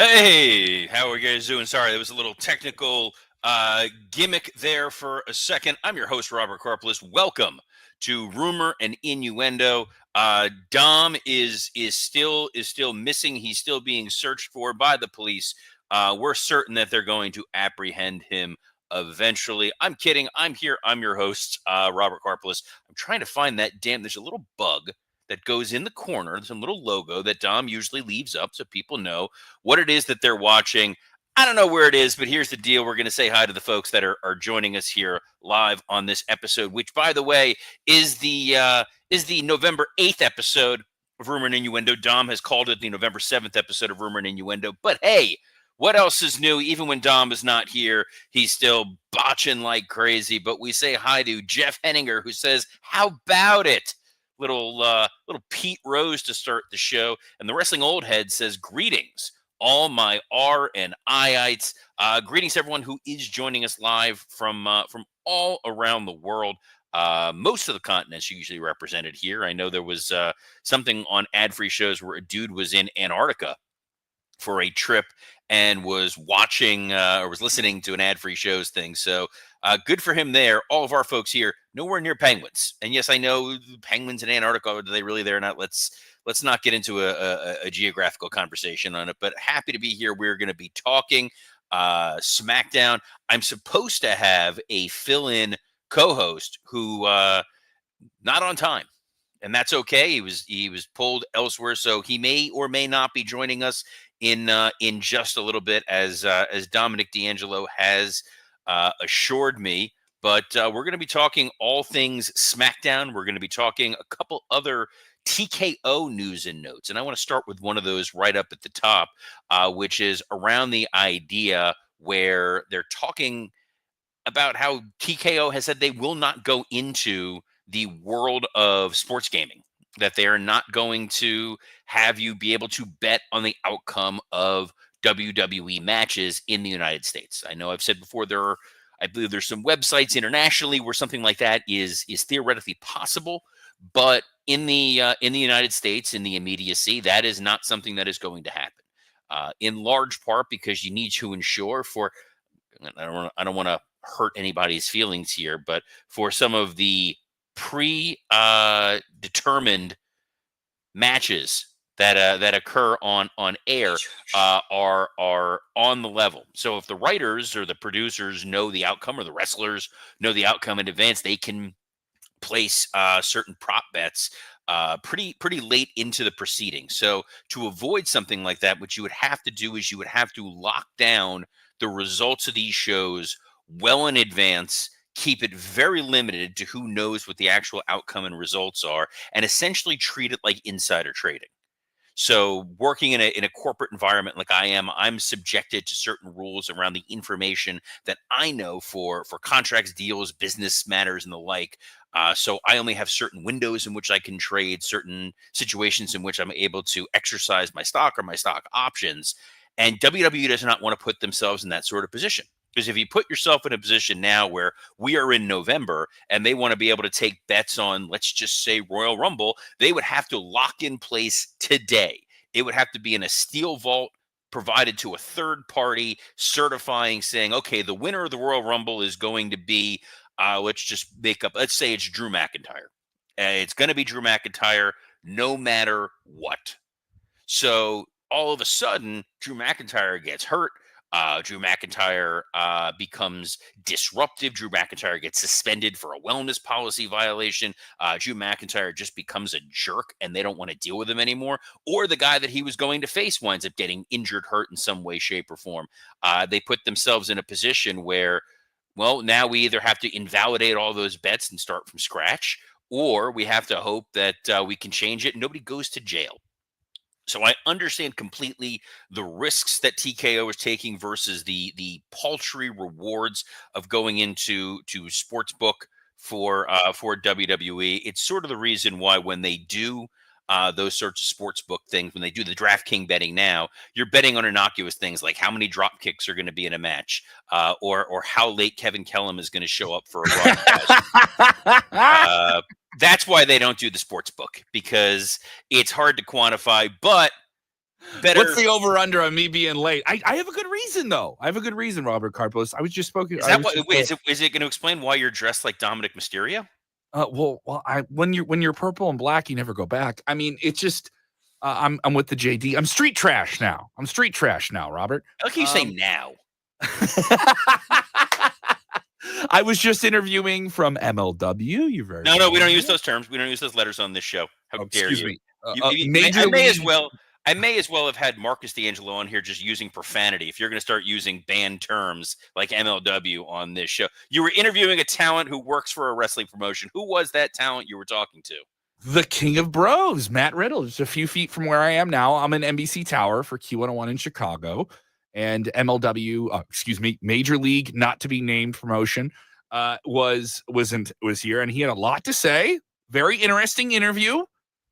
Hey, how are you guys doing? Sorry, there was a little technical gimmick there for a second. I'm your host, Robert Karpeles. Welcome to Rumor and Innuendo. Dom is still missing. He's still being searched for by the police. We're certain that they're going to apprehend him eventually. I'm kidding. I'm here. I'm your host, Robert Karpeles. I'm trying to find that There's a little bug that goes in the corner. There's a little logo that Dom usually leaves up so people know what it is that they're watching. I don't know where it is, but here's the deal. We're going to say hi to the folks that are joining us here live on this episode, which, by the way, is the November 8th episode of Rumor and Innuendo. Dom has called it the November 7th episode of Rumor and Innuendo. But hey, what else is new? Even when Dom is not here, he's still botching like crazy. But we say hi to Jeff Henninger, who says, "How about it?" Little Pete Rose to start the show. And the Wrestling Old Head says, "Greetings, all my R and Iites." Greetings, everyone who is joining us live from all around the world. Most of the continents are usually represented here. I know there was something on ad-free shows where a dude was in Antarctica for a trip and was watching or was listening to an ad-free shows thing. So good for him there. All of our folks here, nowhere near penguins. And yes, I know penguins in Antarctica, are they really there or not? Let's not get into a geographical conversation on it, but happy to be here. We're going to be talking SmackDown. I'm supposed to have a fill-in co-host who not on time, and that's okay. He was pulled elsewhere, so he may or may not be joining us in just a little bit, as Dominic D'Angelo has assured me. But we're going to be talking all things SmackDown. We're going to be talking a couple other TKO news and notes. And I want to start with one of those right up at the top, which is around the idea where they're talking about how TKO has said they will not go into the world of sports gaming, that they are not going to have you be able to bet on the outcome of WWE matches in the United States. I know I've said before I believe there's some websites internationally where something like that is theoretically possible, but in the United States, in the immediacy, that is not something that is going to happen. In large part because you need to ensure for, I don't want to hurt anybody's feelings here, but for some of the determined matches that occur on air are on the level. So if the writers or the producers know the outcome, or the wrestlers know the outcome in advance, they can place certain prop bets pretty late into the proceedings. So to avoid something like that, what you would have to do is you would have to lock down the results of these shows well in advance, keep it very limited to who knows what the actual outcome and results are, and essentially treat it like insider trading. So working in a corporate environment like I am, I'm subjected to certain rules around the information that I know for contracts, deals, business matters, and the like. So I only have certain windows in which I can trade, certain situations in which I'm able to exercise my stock or my stock options. And WWE does not want to put themselves in that sort of position. Because if you put yourself in a position now where we are in November and they want to be able to take bets on, let's just say, Royal Rumble, they would have to lock in place today. It would have to be in a steel vault provided to a third party certifying, saying, okay, the winner of the Royal Rumble is going to be, let's say it's Drew McIntyre. It's going to be Drew McIntyre no matter what. So all of a sudden, Drew McIntyre gets hurt. Drew McIntyre becomes disruptive. Drew McIntyre gets suspended for a wellness policy violation. Drew McIntyre just becomes a jerk and they don't want to deal with him anymore. Or the guy that he was going to face winds up getting injured, hurt in some way, shape, or form. They put themselves in a position where, well, now we either have to invalidate all those bets and start from scratch, or we have to hope that we can change it and nobody goes to jail. So I understand completely the risks that TKO is taking versus the paltry rewards of going into sportsbook for WWE. It's sort of the reason why when they do those sorts of sportsbook things, when they do the DraftKings betting now, you're betting on innocuous things like how many drop kicks are going to be in a match, or how late Kevin Kellam is going to show up for a broadcast. That's why they don't do the sports book, because it's hard to quantify. But better. What's the over-under on me being late? I have a good reason, though. I have a good reason, Robert Karpeles. I was just spoken. Is that what? Wait, is it going to explain why you're dressed like Dominic Mysterio? When you're purple and black, you never go back. I mean, it's just I'm with the JD. I'm street trash now. Robert. I like how you say now. I was just interviewing from MLW. You're very no. We don't use those terms. We don't use those letters on this show. How dare you? Major I may as well have had Marcus D'Angelo on here just using profanity. If you're going to start using banned terms like MLW on this show, you were interviewing a talent who works for a wrestling promotion. Who was that talent you were talking to? The King of Bros, Matt Riddle. Just a few feet from where I am now. I'm in NBC Tower for Q101 in Chicago. And MLW, Major League, not to be named promotion, was here, and he had a lot to say. Very interesting interview,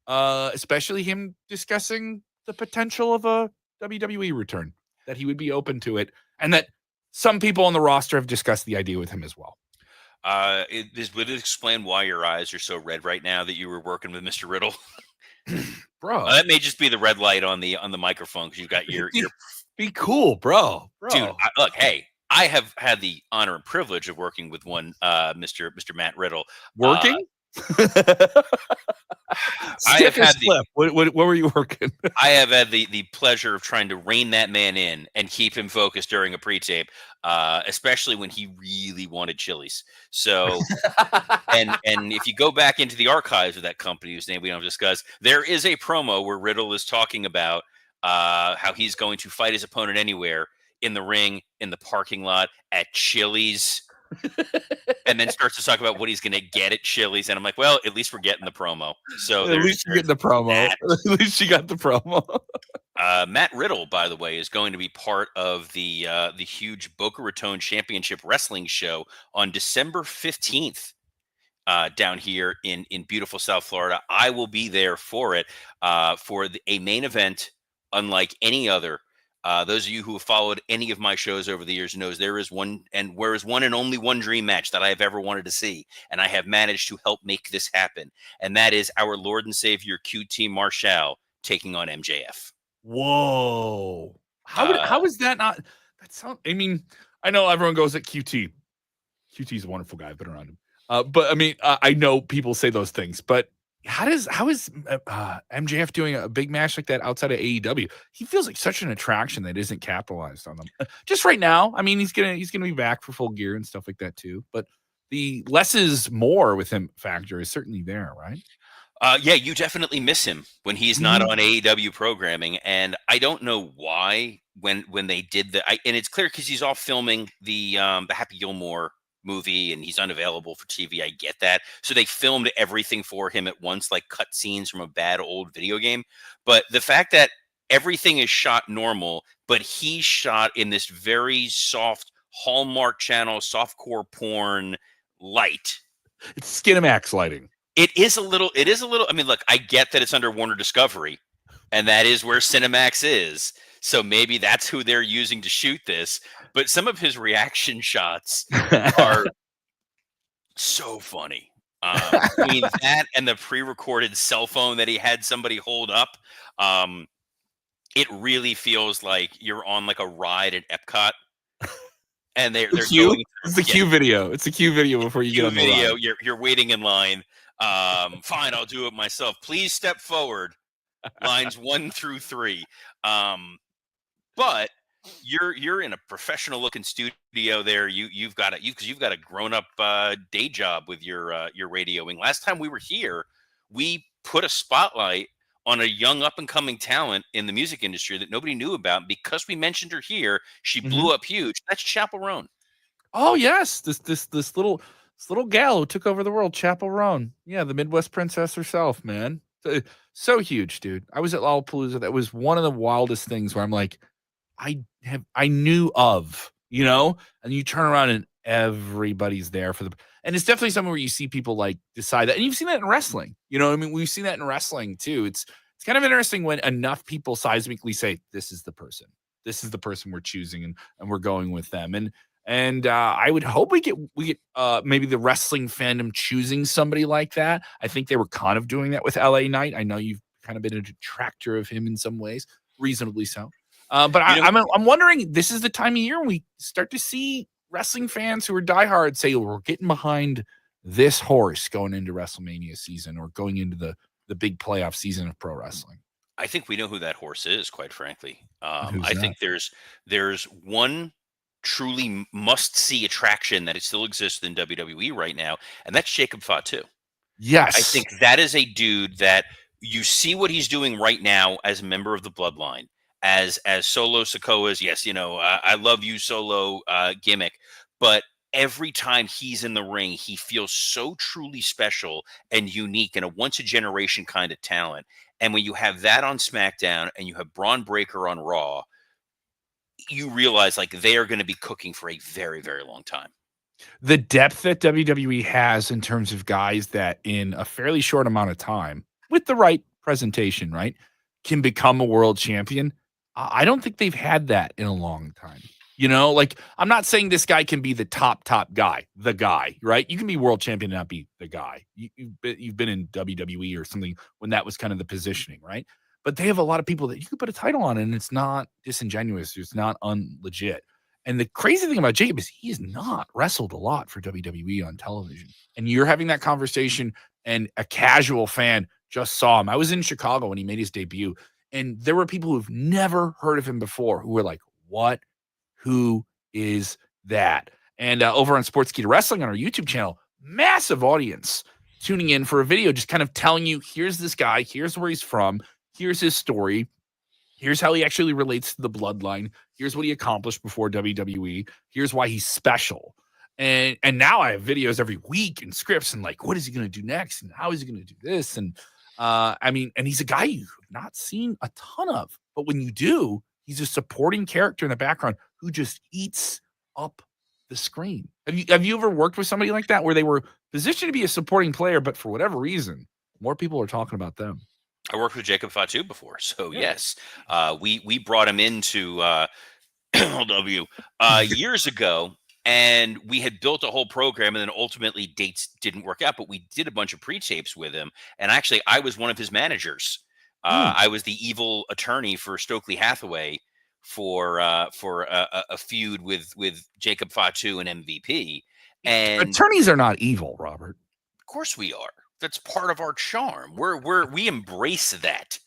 especially him discussing the potential of a WWE return, that he would be open to it, and that some people on the roster have discussed the idea with him as well. Would it explain why your eyes are so red right now that you were working with Mr. Riddle? Bro, that may just be the red light on the microphone because you've got your Be cool, bro. Dude, look, hey, I have had the honor and privilege of working with one, Mr. Matt Riddle. Working? I have had what were you working? I have had the pleasure of trying to rein that man in and keep him focused during a pre-tape, especially when he really wanted Chili's. So, and if you go back into the archives of that company whose name we don't discuss, there is a promo where Riddle is talking about how he's going to fight his opponent anywhere, in the ring, in the parking lot, at Chili's, and then starts to talk about what he's going to get at Chili's. And I'm like, well, at least we're getting the promo. So at least you're getting the promo. At least you got the promo. Matt Riddle, by the way, is going to be part of the huge Boca Raton Championship Wrestling show on December 15th. Down here in beautiful South Florida. I will be there for it, for a main event unlike any other. Those of you who have followed any of my shows over the years knows there is one and only one dream match that I have ever wanted to see, and I have managed to help make this happen, and that is our Lord and Savior QT Marshall taking on MJF. Whoa! How is that not? That sound. I mean, I know everyone goes at QT. QT's a wonderful guy. I've been around him. But I mean, I know people say those things, but how is MJF doing a big match like that outside of AEW? He feels like such an attraction that isn't capitalized on them. Just right now, I mean, he's gonna be back for Full Gear and stuff like that too. But the less is more with him factor is certainly there, right? Yeah, you definitely miss him when he's not on AEW programming, and I don't know why when they did that. And it's clear because he's off filming the Happy Gilmore movie and he's unavailable for TV. I get that. So they filmed everything for him at once, like cut scenes from a bad old video game. But the fact that everything is shot normal, but he's shot in this very soft Hallmark Channel, softcore porn light. It's Skinamax lighting. It is a little. I mean, look, I get that it's under Warner Discovery, and that is where Cinemax is. So maybe that's who they're using to shoot this. But some of his reaction shots are so funny. I mean, that and the pre-recorded cell phone that he had somebody hold up. It really feels like you're on like a ride at Epcot. And they're going. It's the Q video. It's a Q video before you get on the video. ride. You're waiting in line. Fine, I'll do it myself. Please step forward. Lines 1 through 3. But you're in a professional looking studio there. You've got a grown up day job with your radioing. Last time we were here, we put a spotlight on a young up and coming talent in the music industry that nobody knew about. Because we mentioned her here, she blew up huge. That's Chappell Roan. Oh yes, this little gal who took over the world, Chappell Roan. Yeah, the Midwest princess herself, man. So huge, dude. I was at Lollapalooza. That was one of the wildest things where I'm like, I knew of, and you turn around and everybody's there for and it's definitely something where you see people like decide that, and you've seen that in wrestling. I mean, we've seen that in wrestling too. It's kind of interesting when enough people seismically say, this is the person we're choosing and we're going with them. And I would hope we get maybe the wrestling fandom choosing somebody like that. I think they were kind of doing that with LA Knight. I know you've kind of been a detractor of him in some ways. reasonably so. But You know, I'm wondering, this is the time of year when we start to see wrestling fans who are diehard say, we're getting behind this horse going into WrestleMania season or going into the big playoff season of pro wrestling. I think we know who that horse is, quite frankly. Who's I that? think there's one truly must-see attraction that it still exists in WWE right now, and that's Jacob Fatu. I Yes. think that is a dude that you see what he's doing right now as a member of the Bloodline, as Solo Sikoa's. Yes, I love you, Solo gimmick, but every time he's in the ring, he feels so truly special and unique and a once a generation kind of talent. And when you have that on SmackDown and you have Braun Breaker on Raw, you realize like they are going to be cooking for a very, very long time. The depth that WWE has in terms of guys that in a fairly short amount of time, with the right presentation, right, can become a world champion. I don't think they've had that in a long time. Like I'm not saying this guy can be the top guy, the guy, right? You can be world champion and not be the guy. You've been in WWE or something when that was kind of the positioning, right? But they have a lot of people that you could put a title on, and it's not disingenuous. It's not unlegit. And the crazy thing about Jacob is he has not wrestled a lot for WWE on television. And you're having that conversation, and a casual fan just saw him. I was in Chicago when he made his debut, and there were people who've never heard of him before who were like, what? Who is that? And over on Sportskeeda Wrestling on our YouTube channel, massive audience tuning in for a video just kind of telling you, here's this guy, here's where he's from, here's his story. Here's how he actually relates to the bloodline. Here's what he accomplished before WWE. Here's why he's special. And now I have videos every week and scripts and like, what is he going to do next? And how is he going to do this? And and he's a guy you've not seen a ton of. But when you do, he's a supporting character in the background who just eats up the screen. Have you ever worked with somebody like that where they were positioned to be a supporting player, but for whatever reason, more people are talking about them? I worked with Jacob Fatu before, so Yeah. yes, we brought him into LW years ago, and we had built a whole program, and then ultimately dates didn't work out, but we did a bunch of pre-tapes with him, and actually I was one of his managers. I was the evil attorney for Stokely Hathaway for a feud with Jacob Fatu and MVP, and Attorneys are not evil, Robert. of course we are. That's part of our charm. We embrace that.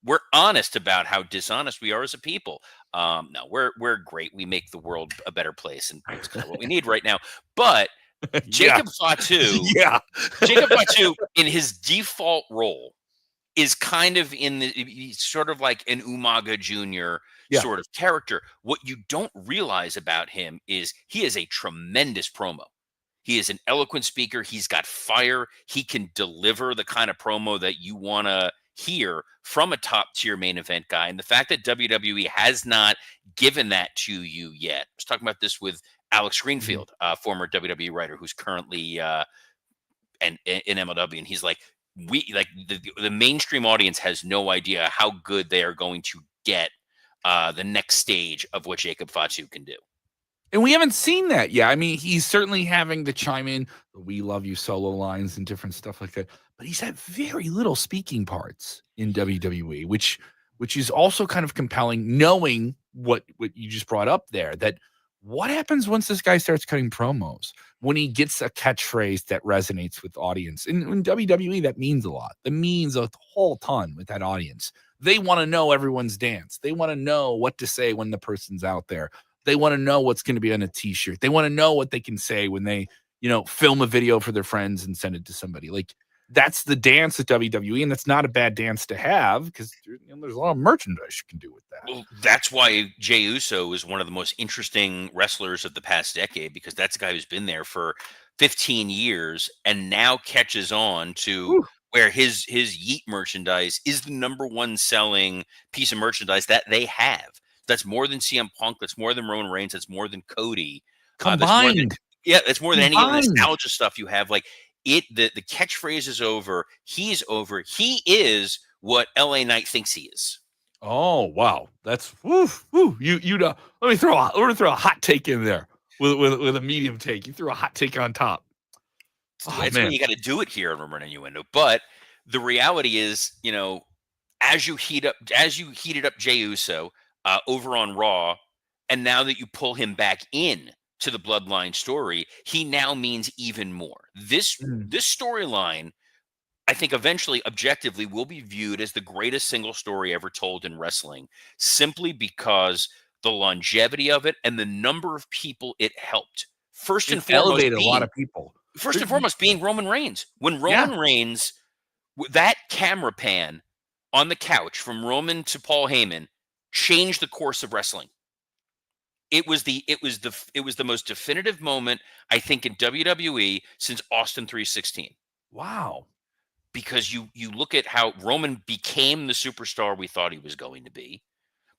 We're honest about how dishonest we are as a people. No, we're great. We make the world a better place, and it's kind of what we need right now. But Jacob Fatu, Yeah. Jacob Fatu, in his default role, is kind of he's sort of like an Umaga Jr. Yeah. sort of character. What you don't realize about him is he is a tremendous promo. He is an eloquent speaker. He's got fire. He can deliver the kind of promo that you want to hear from a top tier main event guy. And the fact that WWE has not given that to you yet. I was talking about this with Alex Greenfield, former WWE writer who's currently in MLW. And he's like, the mainstream audience has no idea how good they are going to get the next stage of what Jacob Fatu can do. And we haven't seen that yet. I mean, he's certainly having to chime in the "We love you" solo lines and different stuff like that. But he's had very little speaking parts in WWE, which is also kind of compelling, knowing what you just brought up there. That what happens once this guy starts cutting promos? When he gets a catchphrase that resonates with audience. And in WWE, that means a lot. That means a whole ton with that audience. They want to know everyone's dance. They want to know what to say when the person's out there. They want to know what's going to be on a t-shirt. They want to know what they can say when they, film a video for their friends and send it to somebody. Like that's the dance at WWE, and that's not a bad dance to have because there's a lot of merchandise you can do with that. Well, that's why Jey Uso is one of the most interesting wrestlers of the past decade, because that's a guy who's been there for 15 years and now catches on to where his Yeet merchandise is the number one selling piece of merchandise that they have. That's more than CM Punk. That's more than Roman Reigns. That's more than Cody. Combined. That's more than any of the nostalgia stuff you have. Like the catchphrase is over. He's over. He is what LA Knight thinks he is. Oh wow, that's woo. You know, let me throw a hot take in there with a medium take. You threw a hot take on top. That's when you got to do it here in Rumor and Innuendo. But the reality is, as you heated up Jey Uso over on Raw, and now that you pull him back in to the Bloodline story, he now means even more. This storyline, I think, eventually, objectively, will be viewed as the greatest single story ever told in wrestling, simply because the longevity of it and the number of people it helped. First It and foremost elevated a lot of people. being Roman Reigns. When Yeah. Roman Reigns, that camera pan on the couch from Roman to Paul Heyman changed the course of wrestling. It was the most definitive moment, I think, in WWE since Austin 316. Wow. Because you look at how Roman became the superstar we thought he was going to be.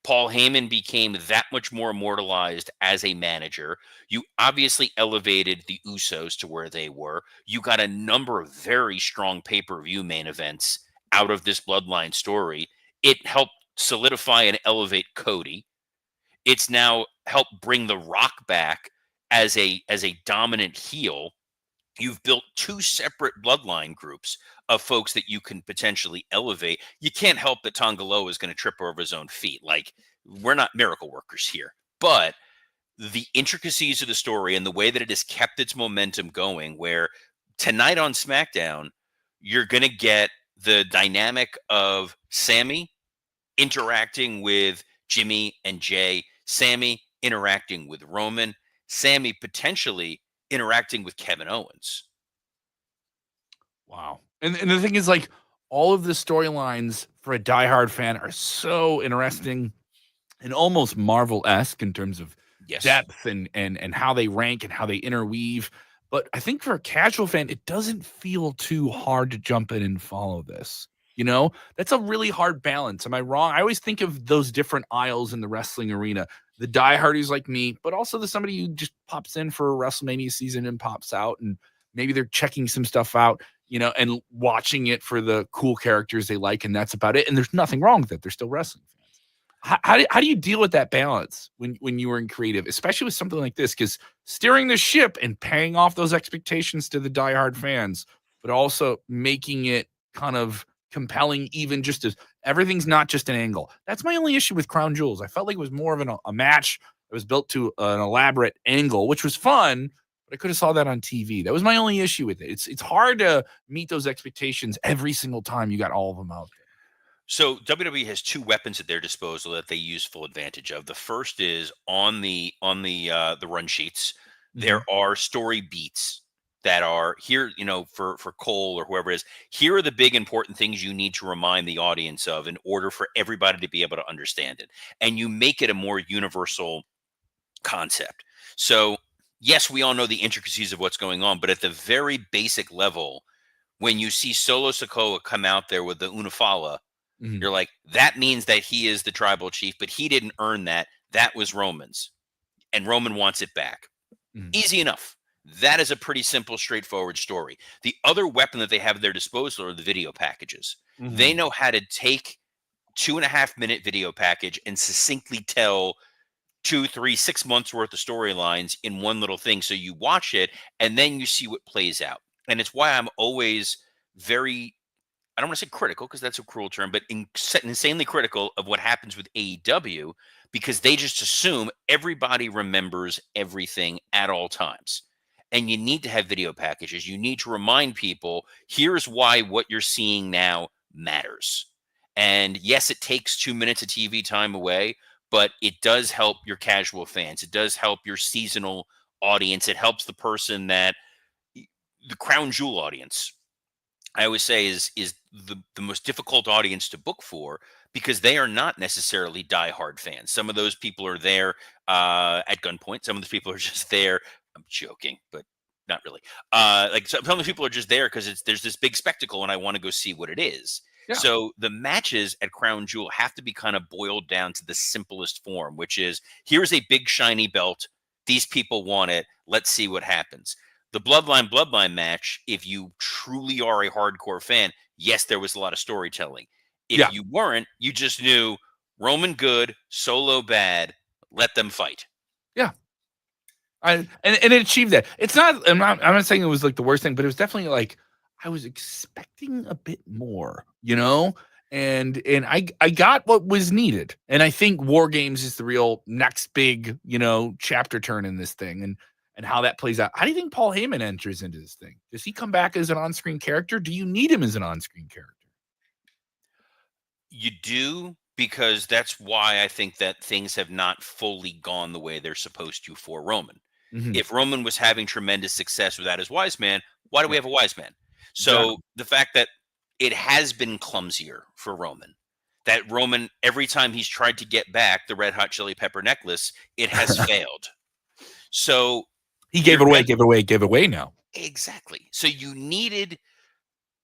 Paul Heyman became that much more immortalized as a manager. You obviously elevated the Usos to where they were. You got a number of very strong pay-per-view main events out of this Bloodline story. It helped solidify and elevate Cody. It's now helped bring The Rock back as a dominant heel. You've built two separate bloodline groups of folks that you can potentially elevate. You can't help that Tongaloa is going to trip over his own feet. Like, we're not miracle workers here. But the intricacies of the story and the way that it has kept its momentum going, where tonight on SmackDown, you're going to get the dynamic of Sammy interacting with Jimmy and Jay, Sammy interacting with Roman, Sammy potentially interacting with Kevin Owens. Wow. And the thing is, like, all of the storylines for a diehard fan are so interesting and almost Marvel-esque in terms of Yes. depth and how they rank and how they interweave. But I think for a casual fan, it doesn't feel too hard to jump in and follow this. You know, that's a really hard balance. Am I wrong? I always think of those different aisles in the wrestling arena. The diehardies like me, but also the somebody who just pops in for a WrestleMania season and pops out, and maybe they're checking some stuff out, you know, and watching it for the cool characters they like, and that's about it. And there's nothing wrong with it. They're still wrestling fans. How do you deal with that balance when you were in creative, especially with something like this? Because steering the ship and paying off those expectations to the diehard fans, but also making it kind of compelling, even just as everything's not just an angle. That's my only issue with Crown Jewels. I felt like it was more of a match that was built to an elaborate angle, which was fun, but I could have saw that on TV. That was my only issue with it. It's hard to meet those expectations every single time you got all of them out there. So WWE has two weapons at their disposal that they use full advantage of. The first is on the run sheets. There are story beats that are here, you know, for Cole or whoever it is. Here are the big important things you need to remind the audience of in order for everybody to be able to understand it. And you make it a more universal concept. So yes, we all know the intricacies of what's going on, but at the very basic level, when you see Solo Sikoa come out there with the Unifala, you're like, that means that he is the tribal chief, but he didn't earn that. That was Roman's, and Roman wants it back. Easy enough. That is a pretty simple, straightforward story. The other weapon that they have at their disposal are the video packages. They know how to take 2.5-minute video package and succinctly tell 2, 3, 6 months worth of storylines in one little thing. So you watch it and then you see what plays out. And it's why I'm always very, I don't want to say critical because that's a cruel term, but insanely critical of what happens with AEW, because they just assume everybody remembers everything at all times. And you need to have video packages. You need to remind people, here's why what you're seeing now matters. And yes, it takes 2 minutes of TV time away, but it does help your casual fans. It does help your seasonal audience. It helps the person that the crown jewel audience, I always say, is the most difficult audience to book for, because they are not necessarily diehard fans. Some of those people are there at gunpoint. Some of those people are just there. I'm joking, but not really. Like some of the people are just there because there's this big spectacle and I want to go see what it is. Yeah. So the matches at Crown Jewel have to be kind of boiled down to the simplest form, which is, here's a big shiny belt. These people want it. Let's see what happens. The Bloodline match, if you truly are a hardcore fan, yes, there was a lot of storytelling. If you weren't, you just knew Roman good, Solo bad, let them fight. Yeah. And it achieved that. It's not, I'm not saying it was like the worst thing, but it was definitely like, I was expecting a bit more, you know? And I got what was needed. And I think War Games is the real next big, chapter turn in this thing and how that plays out. How do you think Paul Heyman enters into this thing? Does he come back as an on-screen character? Do you need him as an on-screen character? You do, because that's why I think that things have not fully gone the way they're supposed to for Roman. Mhm. If Roman was having tremendous success without his wise man, why do we Yeah. have a wise man? So Exactly. the fact that it has been clumsier for Roman, that Roman, every time he's tried to get back the red hot chili pepper necklace, it has failed. So He you're gave it away now. exactly. So you needed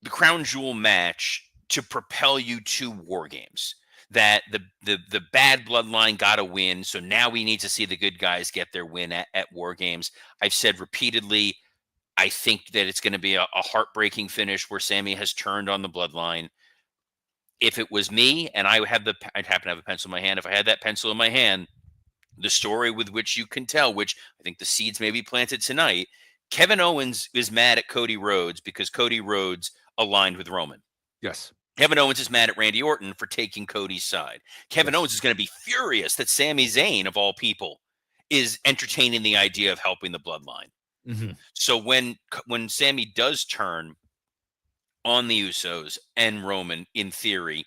the crown jewel match to propel you to War Games. That the bad bloodline got a win, so now we need to see the good guys get their win at War Games. I've said repeatedly, I think that it's going to be a heartbreaking finish where Sammy has turned on the bloodline. If it was me and I'd happen to have a pencil in my hand, if I had that pencil in my hand, the story with which you can tell, which I think the seeds may be planted tonight, Kevin Owens is mad at Cody Rhodes because Cody Rhodes aligned with Roman. Yes. Kevin Owens is mad at Randy Orton for taking Cody's side. Kevin Owens is going to be furious that Sami Zayn, of all people, is entertaining the idea of helping the bloodline. Mm-hmm. So when Sami does turn on the Usos and Roman, in theory,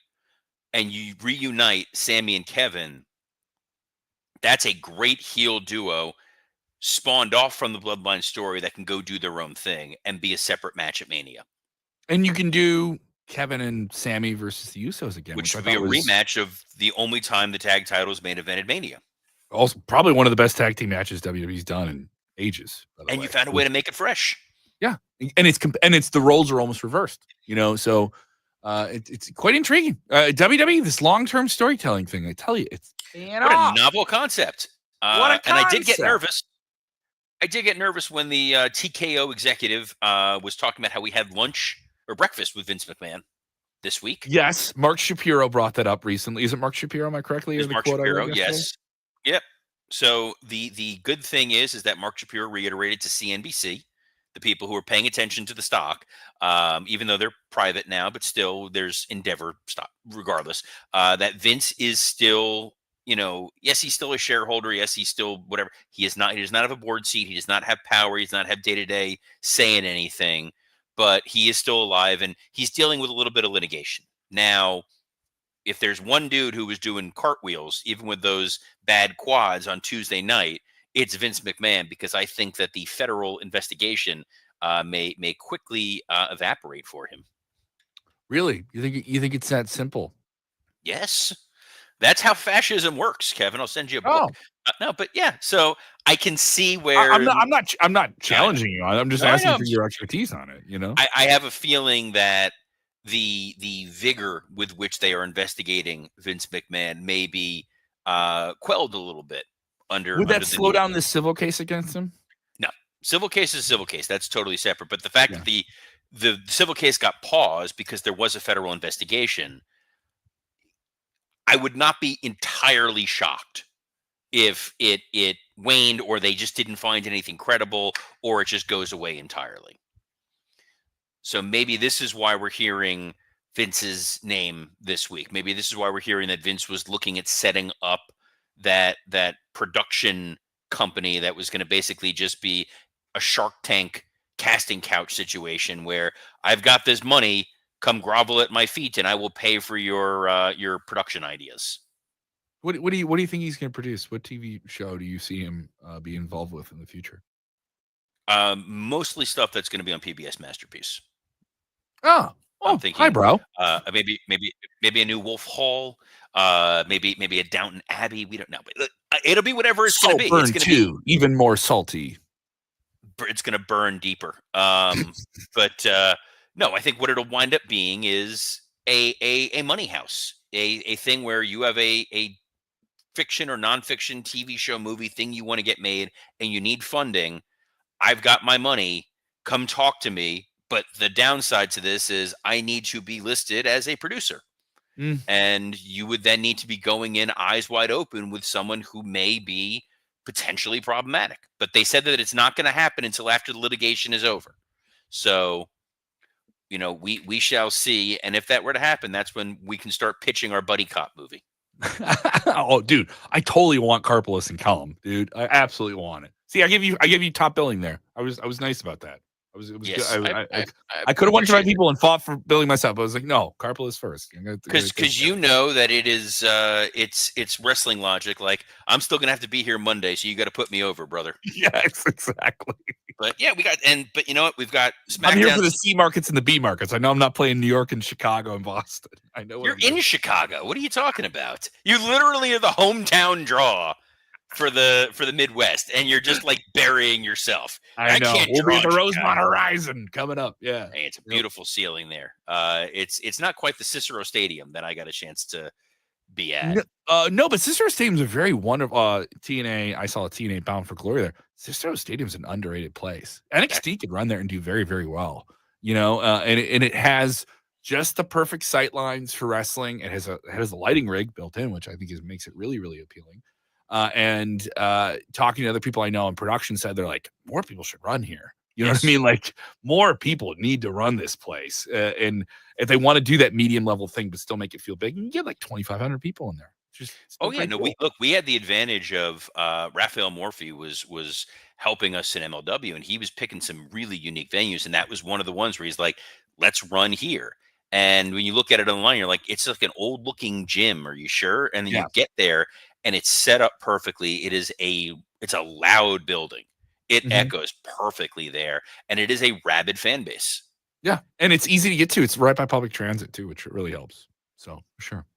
and you reunite Sami and Kevin, that's a great heel duo spawned off from the bloodline story that can go do their own thing and be a separate match at Mania. And you can do Kevin and Sammy versus the Usos again, Which I would be a thought was rematch of the only time the tag titles main evented Mania. also probably one of the best tag team matches WWE's done in ages. By the And way. you found a way to make it fresh. Yeah, and it's the roles are almost reversed. So it's quite intriguing. WWE, this long-term storytelling thing, I tell you, it's What a novel concept. What a And I did get concept. nervous. I did get nervous when the TKO executive was talking about how we had lunch or breakfast with Vince McMahon this week. Yes, Mark Shapiro brought that up recently. Is it Mark Shapiro? Am I correctly? Is The Mark quote Shapiro? I read yesterday? Yes. Yep. So the good thing is that Mark Shapiro reiterated to CNBC, the people who are paying attention to the stock, even though they're private now, but still there's Endeavor stock regardless, that Vince is still, yes, he's still a shareholder. Yes, he's still whatever. He does not have a board seat. He does not have power. He does not have day-to-day say in anything, but he is still alive and he's dealing with a little bit of litigation. Now, if there's one dude who was doing cartwheels, even with those bad quads on Tuesday night, it's Vince McMahon, because I think that the federal investigation may quickly evaporate for him. Really? You think it's that simple? Yes, that's how fascism works, Kevin. I'll send you a book. No, but yeah. So I can see where I'm not challenging you on it. I'm just asking for your expertise on it. I have a feeling that the vigor with which they are investigating Vince McMahon may be quelled a little bit Would that slow down the civil case against him? No, civil case is civil case. That's totally separate. But the fact that the civil case got paused because there was a federal investigation, I would not be entirely shocked if it waned, or they just didn't find anything credible, or it just goes away entirely. So maybe this is why we're hearing Vince's name this week. Maybe this is why we're hearing that Vince was looking at setting up that production company that was going to basically just be a Shark Tank casting couch situation where I've got this money, come grovel at my feet, and I will pay for your production ideas. What do you think he's going to produce? What TV show do you see him be involved with in the future? Mostly stuff that's going to be on PBS Masterpiece. I'm thinking, highbrow. Maybe a new Wolf Hall. Maybe a Downton Abbey. We don't know, but it'll be whatever it's going to be. It's going to be even more salty. It's going to burn deeper. But no, I think what it'll wind up being is a money house, a thing where you have a fiction or nonfiction TV show, movie thing you want to get made, and you need funding. I've got my money. Come talk to me. But the downside to this is I need to be listed as a producer. And you would then need to be going in eyes wide open with someone who may be potentially problematic. But they said that it's not going to happen until after the litigation is over. So we shall see. And if that were to happen, that's when we can start pitching our buddy cop movie. Oh, dude, I totally want Karpeles and Kellam, dude. I absolutely want it. See, I give you top billing there. I was nice about that. It was Yes, good. I I could have went to my appreciate it. people and fought for billing myself. But I was like, no, Karpeles first. Because you know that it is it's wrestling logic. Like, I'm still gonna have to be here Monday, so you got to put me over, brother. Yes, exactly. But yeah, but you know what? We've got I'm here SmackDown. for the C markets and the B markets. I know I'm not playing New York and Chicago and Boston. I know what You're I'm doing. in Chicago. What are you talking about? You literally are the hometown draw for the Midwest, and you're just like burying yourself. I know. Can't We'll be draw at the in Rosemont Chicago. Horizon coming up. Yeah. Hey, it's a beautiful ceiling there. It's not quite the Cicero Stadium that I got a chance to be at. No, but Cicero Stadium's a very wonderful TNA. I saw a TNA Bound for Glory there. Cicero Stadium's an underrated place. NXT could run there and do very, very well. And it has just the perfect sight lines for wrestling. It has a lighting rig built in, which I think makes it really, really appealing. And talking to other people I know in production said they're like, more people should run here. You know what I mean? Like, more people need to run this place. And if they want to do that medium level thing, but still make it feel big, you can get like 2,500 people in there. Oh yeah, no, cool. we had the advantage of Raphael Morphy was helping us in MLW, and he was picking some really unique venues, and that was one of the ones where he's like, let's run here. And when you look at it online, you're like, it's like an old looking gym. Are you sure? And then you get there, and it's set up perfectly. It's a loud building. It echoes perfectly there, and it is a rabid fan base. Yeah, and it's easy to get to. It's right by public transit too, which really helps. So sure.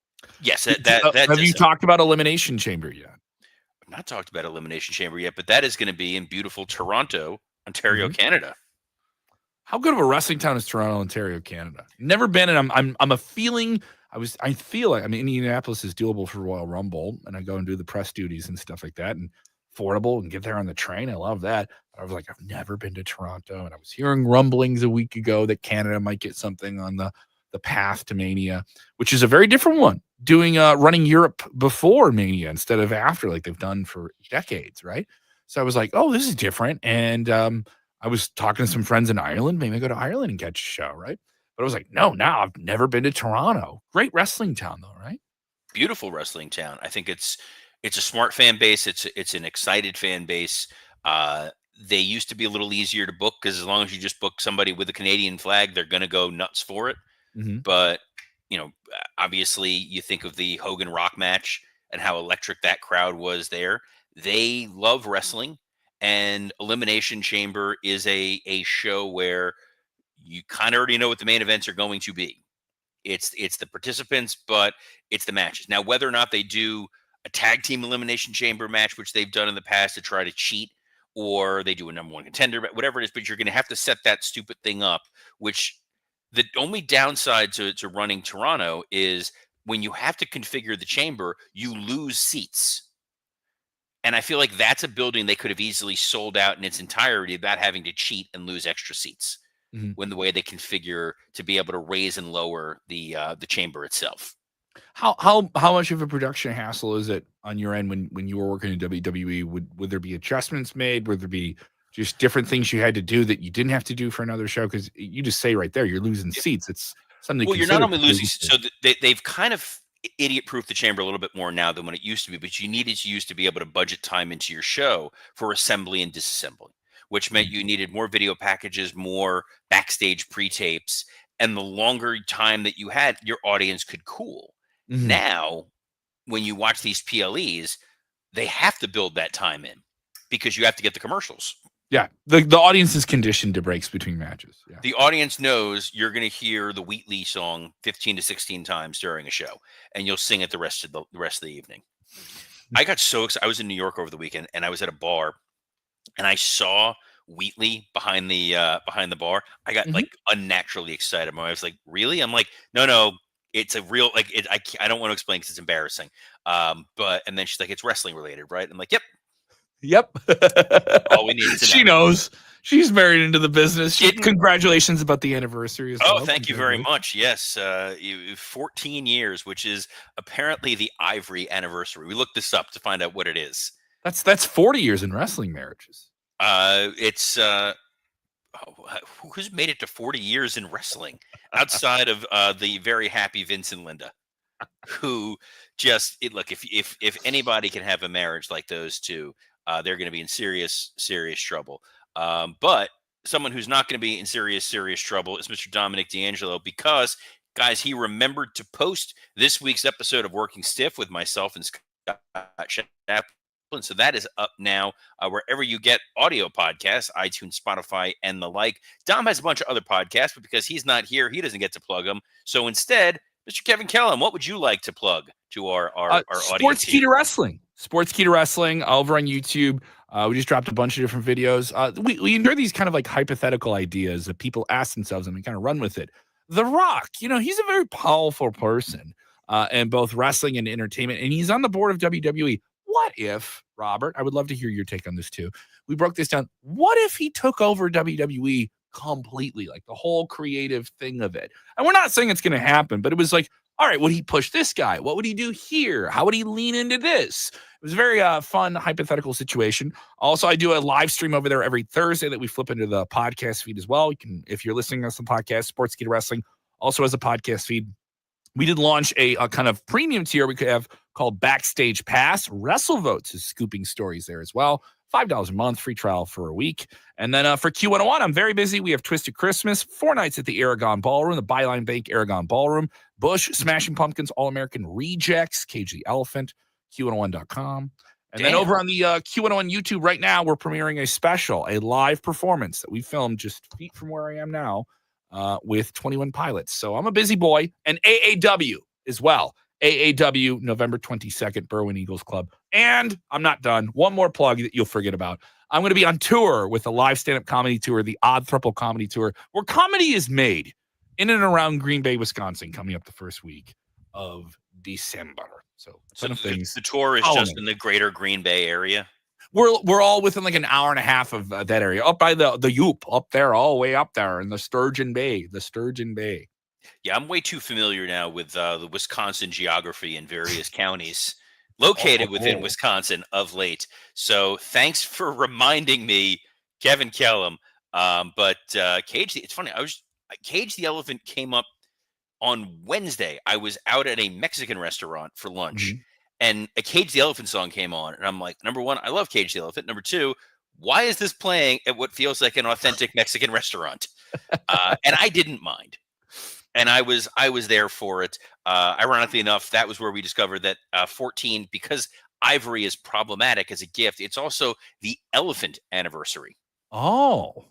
Yes, Have you talked about Elimination Chamber yet? I've not talked about Elimination Chamber yet, but that is going to be in beautiful Toronto, Ontario, Canada. How good of a wrestling town is Toronto, Ontario, Canada? Never been, and I'm a feeling. I feel like Indianapolis is doable for Royal Rumble, and I go and do the press duties and stuff like that, and affordable, and get there on the train. I love that. I was like, I've never been to Toronto, and I was hearing rumblings a week ago that Canada might get something on the path to Mania, which is a very different one. Doing running Europe before Mania instead of after, like they've done for decades, right? So I was like, oh, this is different, and I was talking to some friends in Ireland. Maybe I go to Ireland and catch a show, right? But I was like, no, I've never been to Toronto. Great wrestling town, though, right? Beautiful wrestling town. I think it's a smart fan base. It's an excited fan base. They used to be a little easier to book because as long as you just book somebody with a Canadian flag, they're going to go nuts for it. But obviously, you think of the Hogan Rock match and how electric that crowd was there. They love wrestling, and Elimination Chamber is a show where you kind of already know what the main events are going to be. It's the participants, but it's the matches. Now, whether or not they do a tag team Elimination Chamber match, which they've done in the past to try to cheat, or they do a number one contender, whatever it is, but you're going to have to set that stupid thing up, which the only downside to running Toronto is when you have to configure the chamber, you lose seats. And I feel like that's a building they could have easily sold out in its entirety without having to cheat and lose extra seats. When the way they configure to be able to raise and lower the chamber itself. How much of a production hassle is it on your end when you were working in WWE? Would there be adjustments made? Would there be just different things you had to do that you didn't have to do for another show? Because you just say right there, you're losing seats. It's something. Well, you're not only losing, so they've kind of idiot-proof the chamber a little bit more now than when it used to be. But you needed to be able to budget time into your show for assembly and disassembly, which meant you needed more video packages, more backstage pre-tapes, and the longer time that you had, your audience could cool. Now, when you watch these PLEs, they have to build that time in because you have to get the commercials. Yeah, the audience is conditioned to breaks between matches. Yeah. The audience knows you're going to hear the Wheatley song 15 to 16 times during a show, and you'll sing it the rest of the evening. I got so excited. I was in New York over the weekend, and I was at a bar, and I saw Wheatley behind the bar. I got like unnaturally excited. My wife's like, "Really?" I'm like, "No, it's a real like it. I don't want to explain because it's embarrassing." But and then she's like, "It's wrestling related, right?" I'm like, "Yep." All we need to know. She knows. She's married into the business. Congratulations about the anniversary as well. Oh, thank you very much. Yes, 14 years, which is apparently the Ivory anniversary. We looked this up to find out what it is. That's 40 years in wrestling marriages. It's Who's made it to 40 years in wrestling outside of the very happy Vince and Linda, who look, if anybody can have a marriage like those two, they're going to be in serious trouble. But someone who's not going to be in serious trouble is Mr. Dominic D'Angelo, because guys, he remembered to post this week's episode of Working Stiff with myself and Scott Chaplin. So that is up now wherever you get audio podcasts, iTunes, Spotify, and the like. Dom has a bunch of other podcasts, but because he's not here, he doesn't get to plug them. So instead, Mr. Kevin Kellam, what would you like to plug to our audience? Sports Key to Wrestling. Sports Key to Wrestling over on YouTube. We just dropped a bunch of different videos. We enjoy these kind of like hypothetical ideas that people ask themselves and we kind of run with it. The Rock, he's a very powerful person in both wrestling and entertainment, and he's on the board of WWE. What if, Robert, I would love to hear your take on this too. We broke this down. What if he took over WWE completely, like the whole creative thing of it? And we're not saying it's going to happen, but it was like, all right, would he push this guy? What would he do here? How would he lean into this? It was a very fun, hypothetical situation. Also, I do a live stream over there every Thursday that we flip into the podcast feed as well. You can, if you're listening to us on podcast, Sports Key to Wrestling also has a podcast feed. We did launch a kind of premium tier we could have called Backstage Pass. WrestleVotes is scooping stories there as well. $5 a month, free trial for a week. And then for Q101, I'm very busy. We have Twisted Christmas, 4 nights at the Aragon Ballroom, the Byline Bank Aragon Ballroom, Bush, Smashing Pumpkins, All-American Rejects, Cage the Elephant, Q101.com. And then over on the Q101 YouTube right now, we're premiering a special, a live performance that we filmed just feet from where I am now with 21 Pilots. So I'm a busy boy. And AAW as well. AAW, November 22nd, Berwyn Eagles Club. And I'm not done. One more plug that you'll forget about. I'm going to be on tour with a live stand-up comedy tour, the Odd Thruple Comedy Tour, where comedy is made in and around Green Bay, Wisconsin, coming up the first week of December. So the tour is just in the greater Green Bay area? We're all within like an hour and a half of that area, up by the Yoop, up there, all the way up there in the Sturgeon Bay. Yeah, I'm way too familiar now with the Wisconsin geography in various counties located within Wisconsin of late. So thanks for reminding me, Kevin Kellam. But Cage, it's funny. Cage the Elephant came up on Wednesday. I was out at a Mexican restaurant for lunch, and a Cage the Elephant song came on, and I'm like, number one, I love Cage the Elephant. Number two, why is this playing at what feels like an authentic Mexican restaurant? And I didn't mind. And I was there for it. Ironically enough, that was where we discovered that 14, because ivory is problematic as a gift, it's also the elephant anniversary. Oh,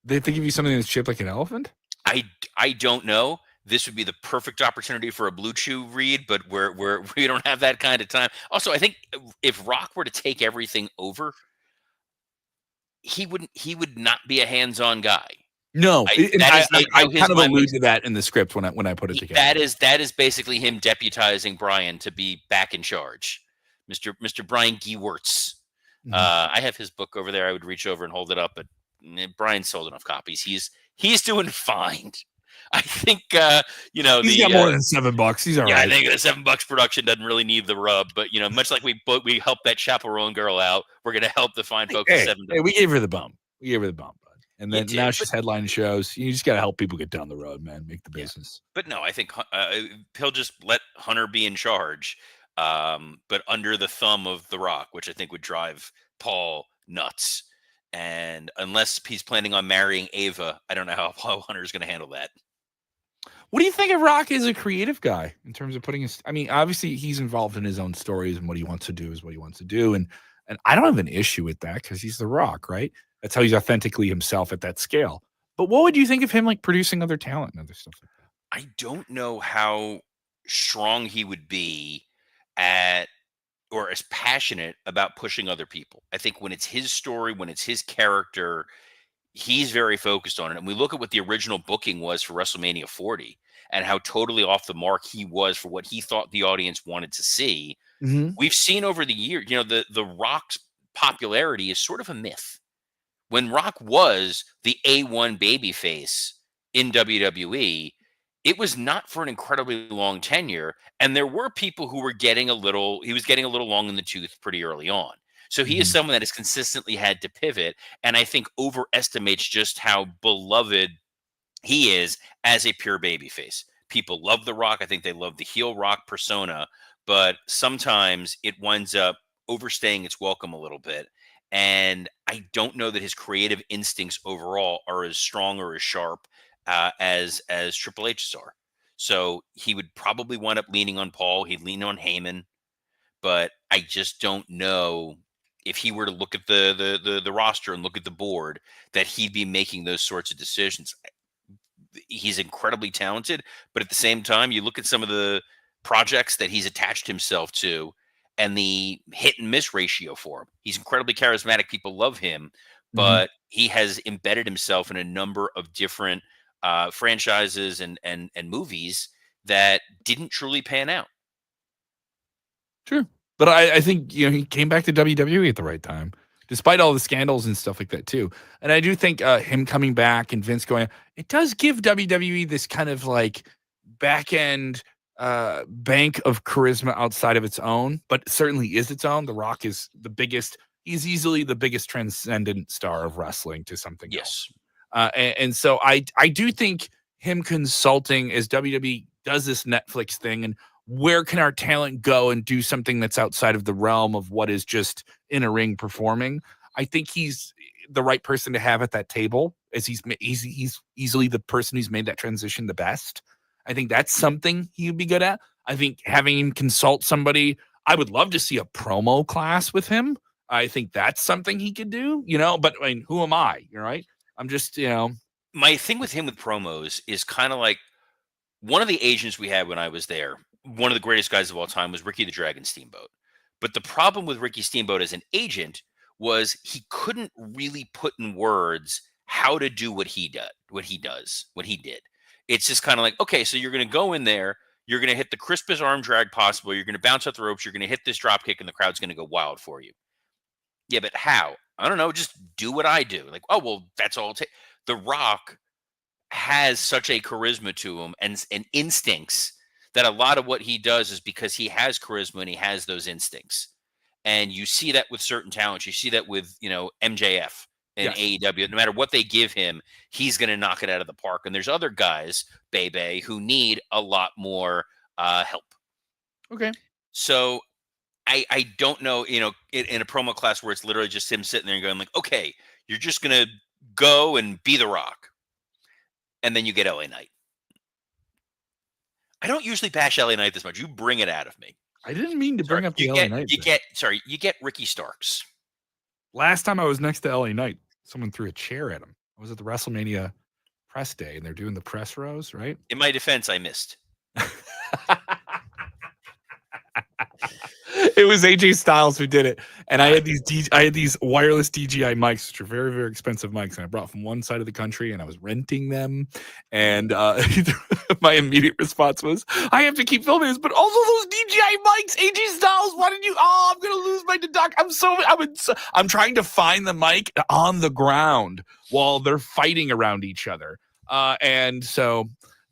they give you something that's shaped like an elephant? I don't know. This would be the perfect opportunity for a Blue Chew read, but we don't have that kind of time. Also, I think if Rock were to take everything over, he would not be a hands-on guy. No, I kind of alluded to that in the script when I put it together. That is basically him deputizing Brian to be back in charge, Mr. Brian Gewirtz. I have his book over there. I would reach over and hold it up, but Brian sold enough copies. He's doing fine. I think he's got more than $7. He's all right. Yeah, I think the $7 production doesn't really need the rub, but much like we helped that chaperone girl out, we're gonna help the fine folks at $7. Hey, we gave her the bump. Bud. And then now she's headlining shows. You just got to help people get down the road, man. Make the business. But no, I think he'll just let Hunter be in charge, but under the thumb of The Rock, which I think would drive Paul nuts. And unless he's planning on marrying Ava, I don't know how Hunter's going to handle that. What do you think of Rock as a creative guy in terms of putting his? I mean, obviously he's involved in his own stories, and what he wants to do is what he wants to do, and I don't have an issue with that because he's The Rock, right? That's how he's authentically himself at that scale. But what would you think of him like producing other talent and other stuff like that? I don't know how strong he would be at or as passionate about pushing other people. I think when it's his story, when it's his character, he's very focused on it. And we look at what the original booking was for WrestleMania 40 and how totally off the mark he was for what he thought the audience wanted to see. We've seen over the years, the Rock's popularity is sort of a myth. When Rock was the A1 babyface in WWE, it was not for an incredibly long tenure. And there were people who were he was getting a little long in the tooth pretty early on. So he is someone that has consistently had to pivot, and I think overestimates just how beloved he is as a pure babyface. People love The Rock. I think they love the heel Rock persona, but sometimes it winds up overstaying its welcome a little bit. And I don't know that his creative instincts overall are as strong or as sharp as Triple H's are. So he would probably wind up leaning on Paul. He'd lean on Heyman, but I just don't know if he were to look at the roster and look at the board that he'd be making those sorts of decisions. He's incredibly talented, but at the same time, you look at some of the projects that he's attached himself to and the hit and miss ratio for him. He's incredibly charismatic. People love him, but he has embedded himself in a number of different franchises and movies that didn't truly pan out. True. But I think, he came back to WWE at the right time, despite all the scandals and stuff like that too. And I do think him coming back and Vince going, it does give WWE this kind of like back end bank of charisma outside of its own, but certainly is its own. The Rock is the biggest. He's easily the biggest transcendent star of wrestling to something else. And so I do think him consulting as WWE does this Netflix thing and where can our talent go and do something that's outside of the realm of what is just in a ring performing? I think he's the right person to have at that table, as he's easily the person who's made that transition the best. I think that's something he'd be good at. I think having him consult somebody, I would love to see a promo class with him. I think that's something he could do, but I mean, who am I? Right? I'm just, My thing with him with promos is kind of like one of the agents we had when I was there. One of the greatest guys of all time was Ricky the Dragon Steamboat. But the problem with Ricky Steamboat as an agent was he couldn't really put in words how to do what he did. It's just kind of like, okay, so you're going to go in there, you're going to hit the crispest arm drag possible, you're going to bounce off the ropes, you're going to hit this drop kick, and the crowd's going to go wild for you. Yeah, but how? I don't know. Just do what I do. Like, oh, well, that's all it takes. The Rock has such a charisma to him and instincts that a lot of what he does is because he has charisma and he has those instincts. And you see that with certain talents. You see that with, MJF and AEW. No matter what they give him, he's going to knock it out of the park. And there's other guys, Bebe, who need a lot more help. Okay. So I don't know, in a promo class where it's literally just him sitting there and going like, okay, you're just going to go and be The Rock. And then you get LA Knight. I don't usually bash LA Knight this much. You bring it out of me. I didn't mean to bring up the LA Knight. You get Ricky Starks. Last time I was next to LA Knight, someone threw a chair at him. I was at the WrestleMania press day, and they're doing the press rows, right? In my defense, I missed. It was AJ Styles who did it, and I had these wireless DJI mics, which are very, very expensive mics, and I brought from one side of the country, and I was renting them. And my immediate response was, "I have to keep filming this, but also those DJI mics, AJ Styles. Why did you? Oh, I'm gonna lose my deduct. I'm trying to find the mic on the ground while they're fighting around each other, and so."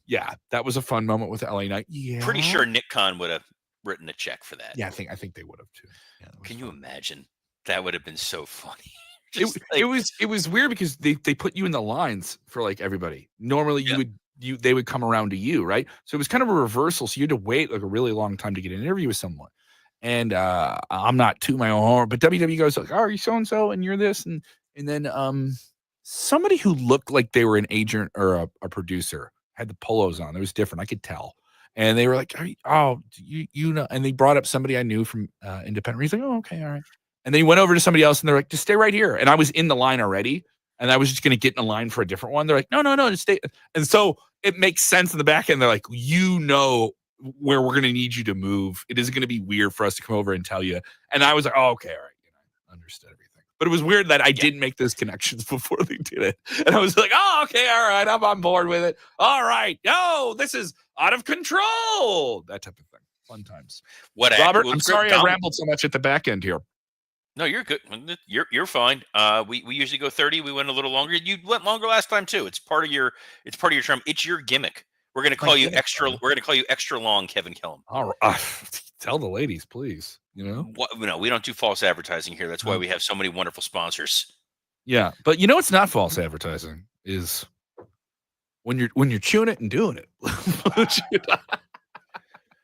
Yeah, that was a fun moment with LA Knight. Yeah, pretty sure Nick Khan would have written a check for that. Yeah, I think they would have too. Yeah, can you imagine? That would have been so funny. It was weird because they put you in the lines for like everybody. Normally they would come around to you, right? So it was kind of a reversal. So you had to wait like a really long time to get an interview with someone. And I'm not to my own horn, but WWE goes like, "Oh, are you so and so, and you're this," and then somebody who looked like they were an agent or a producer had the polos on. It was different. I could tell. And they were like, "Oh, you know," and they brought up somebody I knew from Independent. He's like, "Oh, okay, all right." And then he went over to somebody else and they're like, "Just stay right here." And I was in the line already and I was just going to get in a line for a different one. They're like, no, just stay. And so it makes sense in the back end. They're like, where we're going to need you to move. It isn't going to be weird for us to come over and tell you. And I was like, "Oh, okay, all right." I understood everything. But it was weird that I didn't make those connections before they did it. And I was like, "Oh, okay, all right. I'm on board with it. All right. No, this is out of control." That type of thing. Fun times. Robert, I'm sorry I rambled so much at the back end here. No, you're good. You're fine. We usually go 30. We went a little longer. You went longer last time too. It's part of your charm. It's your gimmick. We're gonna call you extra. We're gonna call you extra long, Kevin Kellam. All right. tell the ladies, please. No, we don't do false advertising here. That's why we have so many wonderful sponsors. Yeah, but it's not false advertising is when you're chewing it and doing it.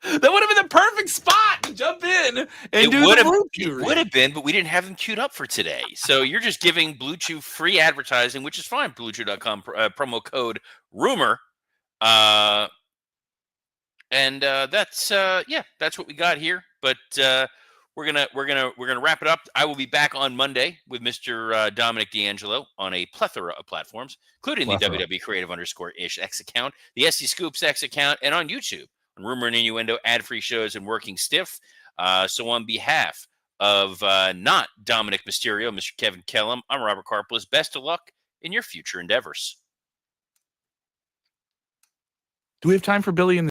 That would have been the perfect spot to jump in and do the Blue Chew. It would have been, but we didn't have them queued up for today. So you're just giving Blue Chew free advertising, which is fine. BlueChew.com promo code rumor, and that's what we got here. But we're gonna wrap it up. I will be back on Monday with Mr. Dominic D'Angelo on a plethora of platforms, including the WWE Creative_ish X account, the SC Scoops X account, and on YouTube. On Rumor and Innuendo, ad-free shows, and Working Stiff. So on behalf of not Dominic Mysterio, Mr. Kevin Kellam, I'm Robert Karpeles. Best of luck in your future endeavors. Do we have time for Billy and the